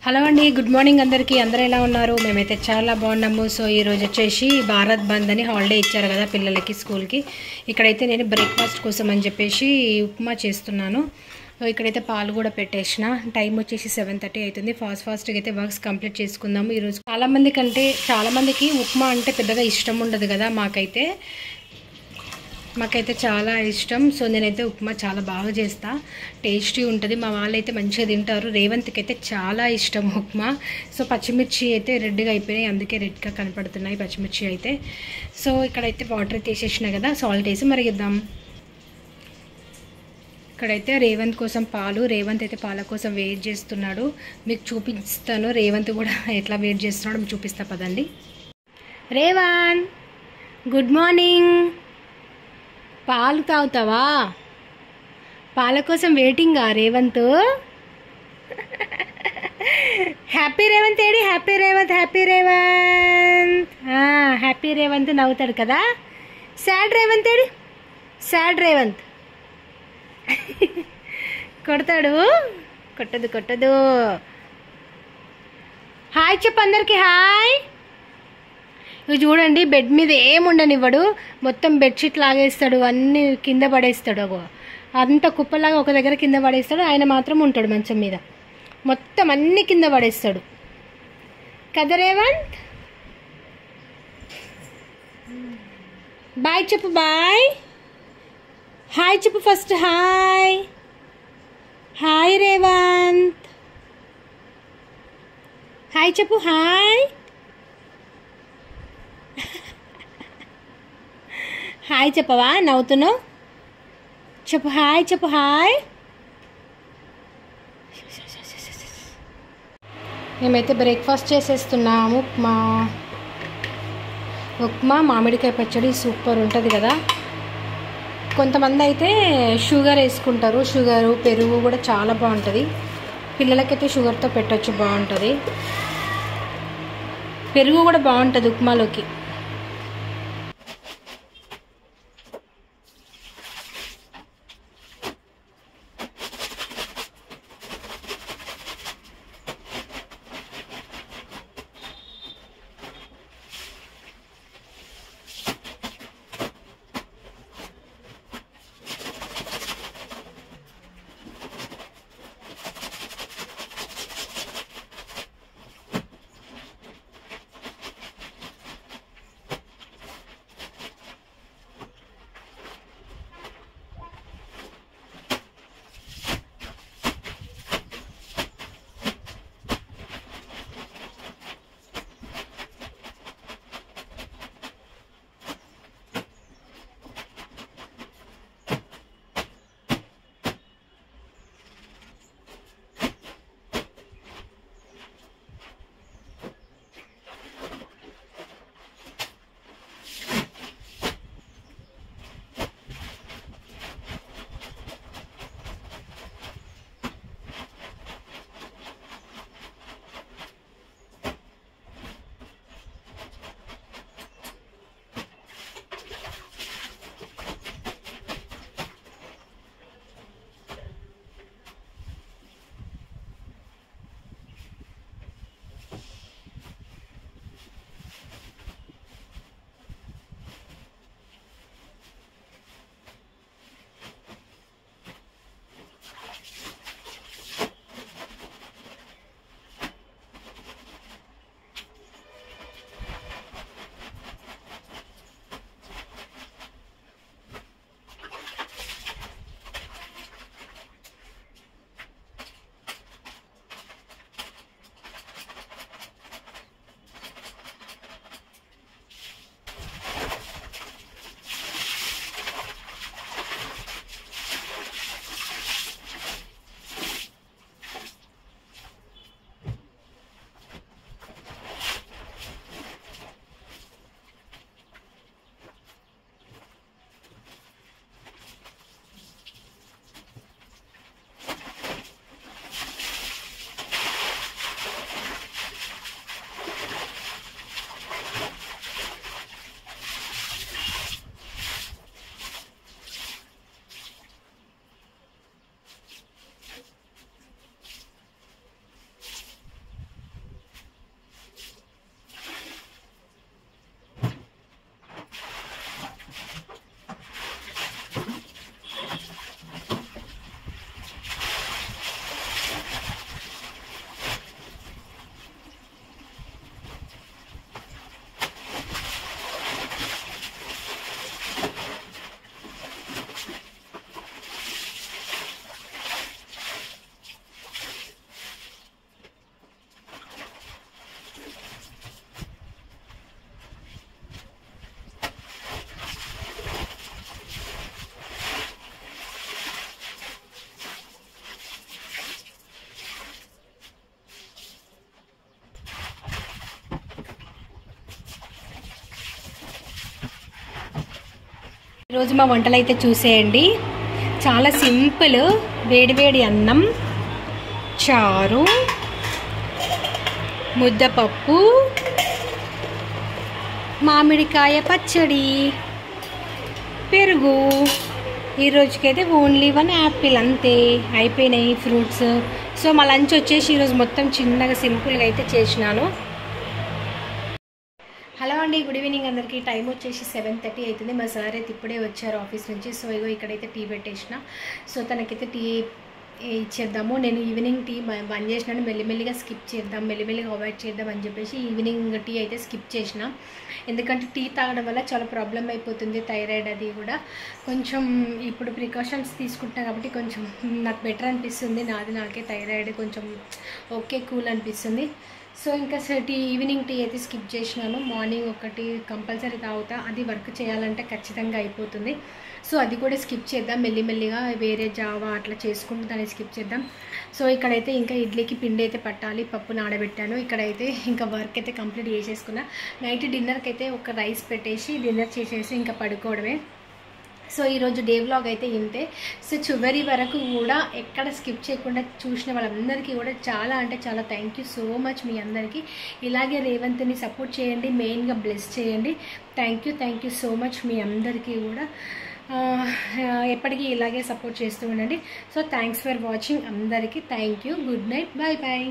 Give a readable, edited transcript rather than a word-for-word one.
Hello అండి, good morning అందరికీ. అందరూ ఎలా ఉన్నారు? మేమైతే చాలా బాగున్నాము. సో ఈరోజు వచ్చేసి భారత్ బంద్ అని హాలిడే ఇచ్చారు కదా పిల్లలకి స్కూల్కి. ఇక్కడైతే నేను బ్రేక్ఫాస్ట్ కోసం అని చెప్పేసి ఉప్మా చేస్తున్నాను. సో ఇక్కడైతే పాలు కూడా పెట్టేసిన. టైం వచ్చేసి 7:30 అవుతుంది. ఫాస్ట్గా అయితే వర్క్స్ కంప్లీట్ చేసుకుందాము. ఈరోజు చాలామందికి ఉప్మా అంటే పెద్దగా ఇష్టం ఉండదు కదా. మాకైతే చాలా ఇష్టం. సో నేనైతే ఉప్మా చాలా బాగా చేస్తా, టేస్టీ ఉంటుంది. మా వాళ్ళైతే మంచిగా తింటారు. రేవంత్కి అయితే చాలా ఇష్టం ఉప్మా. సో పచ్చిమిర్చి అయితే రెడ్గా అయిపోయినాయి, అందుకే రెడ్గా కనపడుతున్నాయి పచ్చిమిర్చి అయితే. సో ఇక్కడైతే వాటర్ తీసేసిన కదా, సాల్ట్ వేసి మరిగిద్దాం. ఇక్కడైతే రేవంత్ కోసం పాలు, రేవంత్ అయితే పాల కోసం వెయిట్ చేస్తున్నాడు. మీకు చూపిస్తాను రేవంత్ కూడా ఎట్లా వెయిట్ చేస్తున్నాడో మీకు చూపిస్తా పదండి. Revanth, good morning. పాలు తాగుతావా? పాల కోసం వెయిటింగా రేవంత్? హ్యాపీ రేవంత్ ఏడి? హ్యాపీ రేవంత్ హ్యాపీ రేవంత్ నవ్వుతాడు కదా. సాడ్ రేవంత్ ఏడి? సాడ్ రేవంత్ కొడతాడు. కొట్టదు. హాయ్ చెప్పు అందరికి. హాయ్. ఇవి చూడండి, బెడ్ మీద ఏముండనివ్వడు. మొత్తం బెడ్షీట్ లాగేస్తాడు, అన్నీ కింద పడేస్తాడు. అంత కుప్పలాగా ఒక దగ్గర కింద పడేస్తాడు. ఆయన మాత్రం ఉంటాడు మంచం మీద, మొత్తం అన్ని కింద పడేస్తాడు కదా రేవంత్. బాయ్ చెప్పు. బాయ్. హాయ్ చెప్పు ఫస్ట్. హాయ్ రేవంత్. హాయ్ చెప్పు. హాయ్ చెప్పవా? నవ్వుతున్నావు. చెప్పు హాయ్. చెప్పు హాయ్. మేమైతే బ్రేక్ఫాస్ట్ చేసేస్తున్నాము. ఉప్మా మామిడికాయ పచ్చడి సూపర్ ఉంటుంది కదా. కొంతమంది అయితే షుగర్ వేసుకుంటారు. షుగరు పెరుగు కూడా చాలా బాగుంటుంది. పిల్లలకైతే షుగర్తో పెట్టచ్చు, బాగుంటుంది. పెరుగు కూడా బాగుంటుంది ఉప్మాలోకి. ఈరోజు మా వంటలు అయితే చూసేయండి, చాలా సింపుల్. వేడివేడి అన్నం, చారు, ముద్దపప్పు, మామిడికాయ పచ్చడి, పెరుగు. ఈ రోజుకైతే ఓన్లీ 1 యాపిల్, అంతే. అయిపోయినాయి ఫ్రూట్స్. సో మా లంచ్ వచ్చేసి ఈరోజు మొత్తం చిన్నగా సింపుల్గా అయితే చేసినాను. హలో అండి, గుడ్ ఈవినింగ్ అందరికీ. టైం వచ్చేసి 7:30 అవుతుంది. మా సార్ అయితే ఇప్పుడే వచ్చారు ఆఫీస్ నుంచి. సో ఇగో ఇక్కడైతే టీ పెట్టేసిన. సో తనకైతే టీ ఇచ్చేద్దాము. నేను ఈవినింగ్ టీ బంద్ చేసినాను. మెల్లిమెల్లిగా స్కిప్ చేద్దాం, మెల్లిమెల్లిగా అవాయిడ్ చేద్దాం అని చెప్పేసి ఈవినింగ్ టీ అయితే స్కిప్ చేసిన. ఎందుకంటే టీ తాగడం వల్ల చాలా ప్రాబ్లం అయిపోతుంది, థైరాయిడ్ అది కూడా. కొంచెం ఇప్పుడు ప్రికాషన్స్ తీసుకుంటున్నా కాబట్టి కొంచెం నాకు బెటర్ అనిపిస్తుంది. నాకే థైరాయిడ్ కొంచెం ఓకే, కూల్ అనిపిస్తుంది. సో ఇంకా ఈవినింగ్ టీ అయితే స్కిప్ చేసినాను. మార్నింగ్ ఒకటి కంపల్సరీ తాగుతా, అది వర్క్ చేయాలంటే ఖచ్చితంగా అయిపోతుంది. సో అది కూడా స్కిప్ చేద్దాం, మెల్లిమెల్లిగా వేరే జావా అట్లా చేసుకుంటూ దాన్ని స్కిప్ చేద్దాం. సో ఇక్కడైతే ఇంకా ఇడ్లీకి పిండి అయితే పట్టాలి, పప్పు నానబెట్టాను. ఇక్కడైతే ఇంకా వర్క్ అయితే కంప్లీట్ చేసేసుకున్నా. నైట్ డిన్నర్కి అయితే ఒక రైస్ పెట్టేసి డిన్నర్ చేసేసి ఇంకా పడుకోవడమే. సో ఈరోజు డే వ్లాగ్ అయితే ఇంతే. సో చివరి వరకు కూడా ఎక్కడ స్కిప్ చేయకుండా చూసిన వాళ్ళందరికీ కూడా చాలా అంటే చాలా థ్యాంక్ యూ సో మచ్ మీ అందరికీ. ఇలాగే రేవంత్ని సపోర్ట్ చేయండి, మెయిన్గా బ్లెస్ చేయండి. థ్యాంక్ యూ సో మచ్ మీ అందరికీ కూడా. ఎప్పటికీ ఇలాగే సపోర్ట్ చేస్తూ ఉండండి. సో థ్యాంక్స్ ఫర్ వాచింగ్ అందరికీ. Thank you, good night, bye bye.